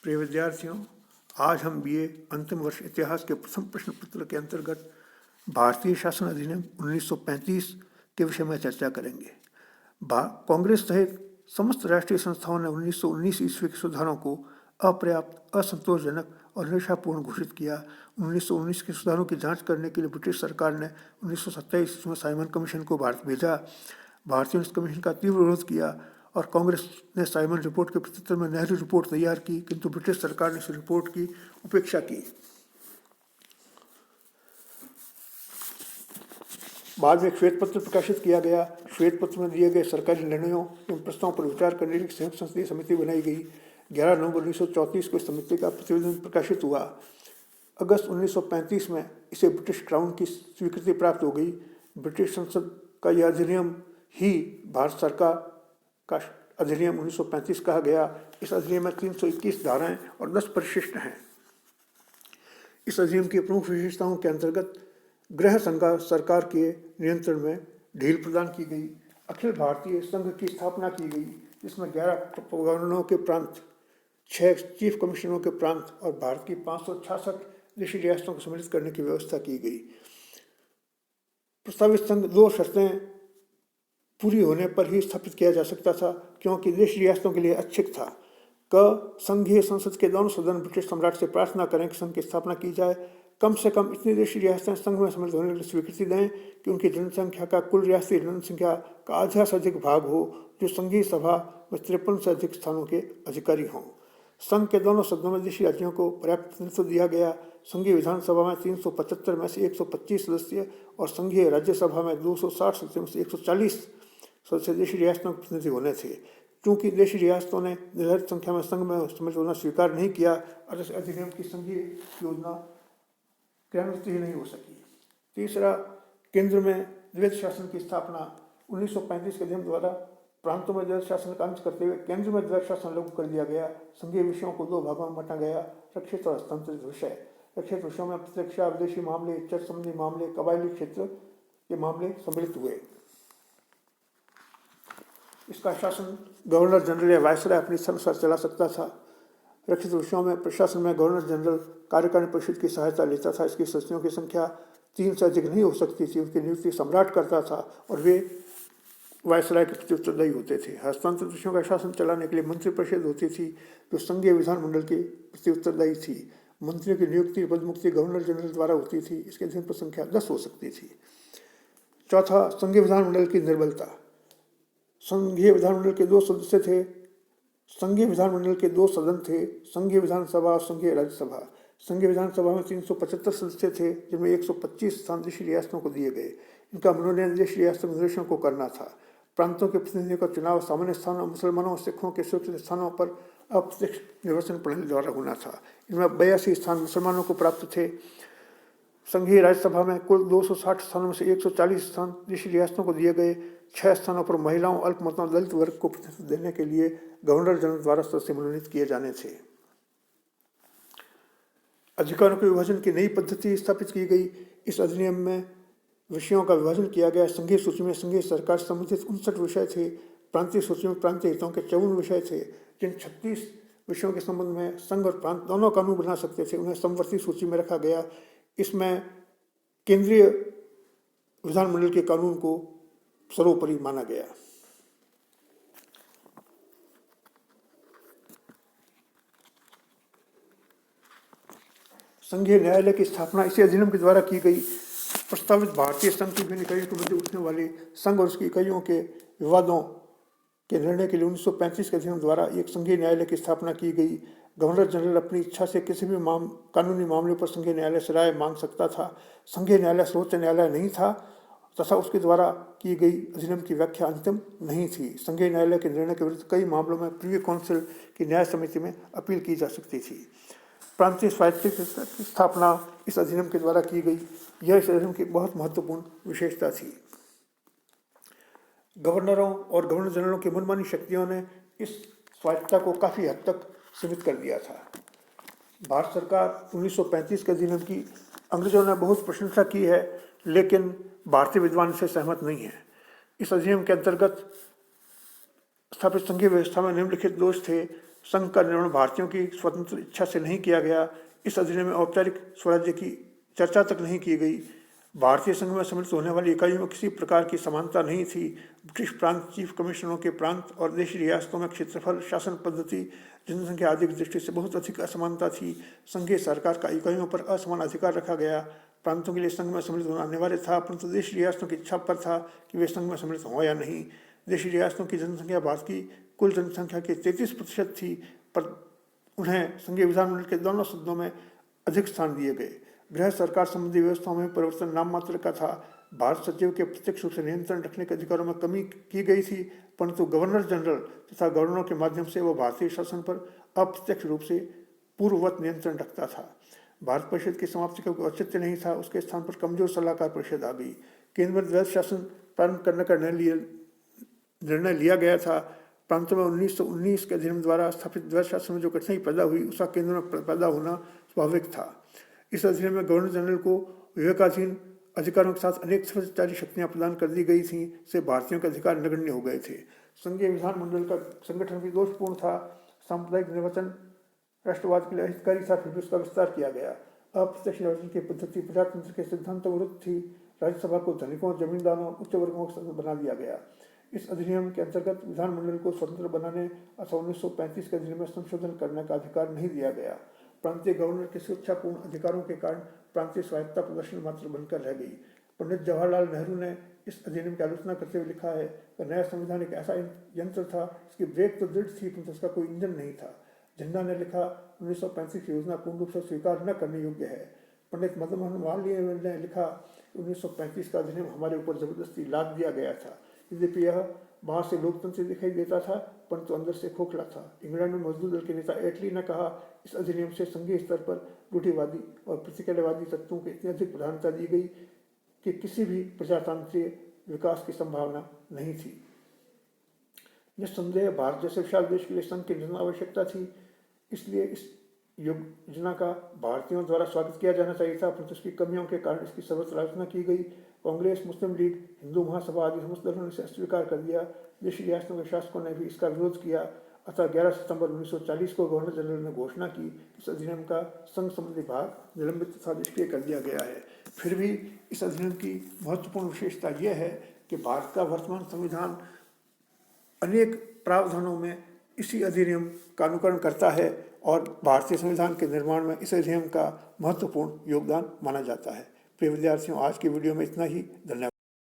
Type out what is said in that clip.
प्रिय विद्यार्थियों, आज हम बीए अंतिम वर्ष इतिहास के प्रथम प्रश्न पत्र के अंतर्गत भारतीय शासन अधिनियम 1935 के विषय में चर्चा करेंगे। कांग्रेस सहित समस्त राष्ट्रीय संस्थाओं ने 1919 ईस्वी के सुधारों को अपर्याप्त, असंतोषजनक और निराशापूर्ण घोषित किया। 1919 के सुधारों की जांच करने के लिए ब्रिटिश सरकार ने 1927 में साइमन कमीशन को भारत भेजा। भारतीयों ने इस कमीशन का तीव्र विरोध किया और कांग्रेस ने साइमन रिपोर्ट के प्रत्युत्तर में नेहरू रिपोर्ट तैयार की, किंतु ब्रिटिश सरकार ने इस रिपोर्ट की उपेक्षा की। बाद में एक श्वेत पत्र प्रकाशित किया गया। श्वेत पत्र में दिए गए सरकारी निर्णयों एवं प्रस्तावों पर विचार करने के लिए संयुक्त संसदीय समिति बनाई गई। 11 नवंबर 1934 को इस समिति का प्रतिवेदन प्रकाशित हुआ। अगस्त 1935 में इसे ब्रिटिश क्राउन की स्वीकृति प्राप्त हो गई। ब्रिटिश संसद का यह अधिनियम ही भारत सरकार का अधिनियम 1935 कहा गया। इस अधिनियम में 321 धाराएं और 10 परिशिष्ट हैं। इस अधिनियम की प्रमुख विशेषताओं के अंतर्गत गृह सरकार के नियंत्रण में ढील प्रदान की गई। अखिल भारतीय संघ की स्थापना की गई, जिसमें 11 गवर्नरों के प्रांत, 6 चीफ कमिश्नरों के प्रांत और भारत की 566 देशी रियासतों को सम्मिलित करने की व्यवस्था की गई। प्रस्तावित संघ 2 शर्तें पूरी होने पर ही स्थापित किया जा सकता था, क्योंकि देशी रियासतों के लिए ऐच्छिक था। संघीय संसद के दोनों सदन ब्रिटिश सम्राट से प्रार्थना करें कि संघ की स्थापना की जाए। कम से कम इतनी देशी रियासतें संघ में सम्मिलित होने के लिए स्वीकृति दें कि उनकी जनसंख्या का कुल रियासती जनसंख्या का आधा से अधिक भाग हो, जो संघीय सभा में 53 से अधिक स्थानों के अधिकारी हों। संघ के दोनों सदनों में देशी राज्यों को पर्याप्त प्रतिनिधित्व दिया गया। संघीय विधानसभा में 375 में से 125 सदस्य और संघीय राज्यसभा में 260 सदस्यों में से 140 सदस्य देशी रियासतों के प्रतिनिधि होने थे। क्योंकि देशी रियासतों ने निर्धारित संख्या में संघ में सम्मिलित होना स्वीकार नहीं किया, और इस अधिनियम की संघीय योजना क्रियान्वित ही नहीं हो सकी। तीसरा, केंद्र में द्वैध शासन की स्थापना। 1935 के अधिनियम द्वारा प्रांतों में द्वैध शासन का अंत करते हुए केंद्र में द्वैध शासन लागू कर दिया गया। संघीय विषयों को 2 भागों में बांटा गया: रक्षित और हस्तांतरित विषय। रक्षित विषयों में प्रत्यक्ष विदेशी मामले, चर संबंधी मामले, कबायली क्षेत्र के मामले सम्मिलित हुए। इसका शासन गवर्नर जनरल या वायसराय अपनी इच्छानुसार चला सकता था। रक्षित विषयों में प्रशासन में गवर्नर जनरल कार्यकारिणी परिषद की सहायता लेता था। इसकी सदस्यों की संख्या 3 से अधिक नहीं हो सकती थी। उनकी नियुक्ति सम्राट करता था और वे वायसराय के प्रति उत्तरदायी होते थे। हस्तांतरित विषयों का शासन चलाने के लिए मंत्रिपरिषद होती थी, जो संघीय विधानमंडल के प्रति उत्तरदायी थी। मंत्रियों की नियुक्ति पदमुक्ति गवर्नर जनरल द्वारा होती थी। इसके अधीन पर संख्या 10 हो सकती थी। चौथा, संघीय विधानमंडल की निर्बलता। संघीय विधानमंडल के 2 सदस्य थे। संघीय विधानमंडल के 2 सदन थे: संघीय विधानसभा और संघीय राज्यसभा। संघीय विधानसभा में 375 सदस्य थे, जिनमें 125 स्थान देशी रियासतों को दिए गए। इनका मनोनयन देशी रियासतों के निर्देशकों को करना था। प्रांतों के प्रतिनिधियों का चुनाव सामान्य स्थानों, मुसलमानों और सिखों के सुरक्षित स्थानों पर अप्रत्यक्ष निर्वाचन प्रणाली द्वारा होना था। इनमें 82 स्थान मुसलमानों को प्राप्त थे। संघीय राज्यसभा में कुल 260 स्थानों में से 140 स्थान देशी रियासतों को दिए गए। 6 स्थानों पर महिलाओं, अल्पमतों, दलित वर्ग को प्रतिनिधित्व देने के लिए गवर्नर जनरल द्वारा सदस्य मनोनीत किए जाने थे। अधिकारों के विभाजन की नई पद्धति स्थापित की गई। इस अधिनियम में विषयों का विभाजन किया गया। संघीय सूची में संघीय सरकार से संबंधित 59 विषय थे। प्रांतीय सूची में प्रांतीय हितों के 54 विषय थे। जिन 36 विषयों के संबंध में संघ और प्रांत दोनों कानून बना सकते थे, उन्हें समवर्ती सूची में रखा गया। इसमें केंद्रीय विधानमंडल के कानून को सर्वोपरि माना गया। संघीय न्यायालय की स्थापना इसी अधिनियम के द्वारा की गई। प्रस्तावित भारतीय संघ की विभिन्न इकाइयों के मध्य उठने वाले संघ और उसकी इकाइयों के विवादों के निर्णय के लिए 1935 के अधिनियम द्वारा एक संघीय न्यायालय की स्थापना की गई। गवर्नर जनरल अपनी इच्छा से किसी भी कानूनी मामले पर संघीय न्यायालय से राय मांग सकता था। संघीय न्यायालय सर्वोच्च न्यायालय नहीं था तथा उसके द्वारा की गई अधिनियम की व्याख्या अंतिम नहीं थी। संघीय न्यायालय के निर्णय के विरुद्ध कई मामलों में प्रिवी काउंसिल की न्याय समिति में अपील की जा सकती थी। प्रांतीय स्वायत्तता की स्थापना इस अधिनियम के द्वारा की गई। यह इस अधिनियम की बहुत महत्वपूर्ण विशेषता थी। गवर्नरों और गवर्नर जनरलों की मनमानी शक्तियों ने इस स्वायत्तता को काफ़ी हद तक सीमित कर दिया था। भारत सरकार 1935 के अधिनियम की अंग्रेजों ने बहुत प्रशंसा की है, लेकिन भारतीय विद्वान इससे सहमत नहीं है। इस अधिनियम के अंतर्गत स्थापित संघीय व्यवस्था में निम्नलिखित दोष थे: संघ का निर्माण भारतीयों की स्वतंत्र इच्छा से नहीं किया गया। इस अधिनियम में औपचारिक स्वराज्य की चर्चा तक नहीं की गई। भारतीय संघ में सम्मिलित होने वाली इकाइयों में किसी प्रकार की समानता नहीं थी। ब्रिटिश प्रांत चीफ कमिश्नरों के प्रांत और देशी रियासतों में क्षेत्रफल, शासन पद्धति, जनसंख्या आदि की दृष्टि से बहुत अधिक असमानता थी। संघीय सरकार का इकाइयों पर असमान अधिकार रखा गया। प्रांतों के लिए संघ में सम्मिलित होना अनिवार्य था, परंतु देशी रियासतों की इच्छा पर था कि वे संघ में सम्मिलित हों या नहीं। देशी रियासतों की जनसंख्या भारत की कुल जनसंख्या के 33% थी, पर उन्हें संघीय विधानमंडल के दोनों सदनों में अधिक स्थान दिए गए। गृह सरकार संबंधी व्यवस्थाओं में परिवर्तन नाम मात्र का था। भारत सचिव के प्रत्यक्ष रूप से नियंत्रण रखने के अधिकारों में कमी की गई थी, परंतु गवर्नर जनरल तथा गवर्नरों के माध्यम से वह भारतीय शासन पर अप्रत्यक्ष रूप से पूर्ववत नियंत्रण रखता था। भारत परिषद की समाप्ति का कोई औचित्य नहीं था। उसके स्थान पर कमजोर सलाहकार परिषद आ गई। केंद्र में द्वैध शासन प्रारंभ करने का निर्णय लिया गया था। प्रांतों में 1919 के अधिनियम द्वारा स्थापित द्वैध शासन में जो कठिनाई पैदा हुई, उसका केंद्र में पैदा होना स्वाभाविक था। इस अधिनियम में गवर्नर जनरल को विवेकाधीन अधिकारों के साथ अनेक स्वतंत्र शक्तियां प्रदान कर दी गई थीं, से भारतीयों के अधिकार नगण्य हो गए थे। संघीय विधानमंडल का संगठन भी दोषपूर्ण था। सांप्रदायिक निर्वाचन राष्ट्रवाद के लिए हितकारी था, फिर भी उसका विस्तार किया गया। अप्रत्यक्ष निर्वाचन की पद्धति प्रजातंत्र के सिद्धांतों विरुद्ध थी। राज्यसभा को धनिकों, जमींदारों, उच्च वर्गों का बना दिया गया। इस अधिनियम के अंतर्गत विधानमंडल को स्वतंत्र बनाने अथवा 1935 के अधिनियम में संशोधन करने का अधिकार नहीं दिया गया। प्रांतीय गवर्नर के स्वेच्छापूर्ण अधिकारों के कारण प्रांतीय स्वायत्तता प्रदर्शन मात्र बनकर रह गई। पंडित जवाहरलाल नेहरू ने इस अधिनियम की आलोचना करते हुए लिखा है कि नया संविधान एक ऐसा यंत्र था, इसकी ब्रेक तो दृढ़ थी, परंतु उसका कोई इंजन नहीं था। झंडा ने लिखा, 1935 की योजना पूर्ण रूप से स्वीकार न करने योग्य है। पंडित मदन मोहन मालवीय ने लिखा, 1935 का अधिनियम हमारे ऊपर जबरदस्ती लाद दिया गया था। यद्यपि यह बाहर से लोकतंत्र दिखाई देता था, परंतु अंदर से खोखला था। इंग्लैंड में मजदूर दल के नेता एटली ने कहा, इस अधिनियम से संघीय स्तर पर रूढ़िवादी और प्रतिक्रियावादी तत्वों को इतनी अधिक प्रधानता दी गई कि किसी भी प्रजातांत्रिक विकास की संभावना नहीं थी। निस्संदेह भारत जैसे विशाल देश के लिए संघ की निर्णय आवश्यकता थी, इसलिए इस योजना का भारतीयों द्वारा स्वागत किया जाना चाहिए था, परंतु इसकी कमियों के कारण इसकी सर्वत्र आलोचना की गई। कांग्रेस, मुस्लिम लीग, हिंदू महासभा आदि समस्त दलों ने इसे अस्वीकार कर दिया। देशी रियासतों के शासकों ने भी इसका विरोध किया। अतः 11 सितंबर 1940 को गवर्नर जनरल ने घोषणा की, इस अधिनियम का संघ संबंधी भाग निलंबित तथा निष्क्रिय कर दिया गया है। फिर भी इस अधिनियम की महत्वपूर्ण विशेषता यह है कि भारत का वर्तमान संविधान अनेक प्रावधानों में इसी अधिनियम का अनुकरण करता है और भारतीय संविधान के निर्माण में इस अधिनियम का महत्वपूर्ण योगदान माना जाता है। प्रिय विद्यार्थियों, आज की वीडियो में इतना ही। धन्यवाद।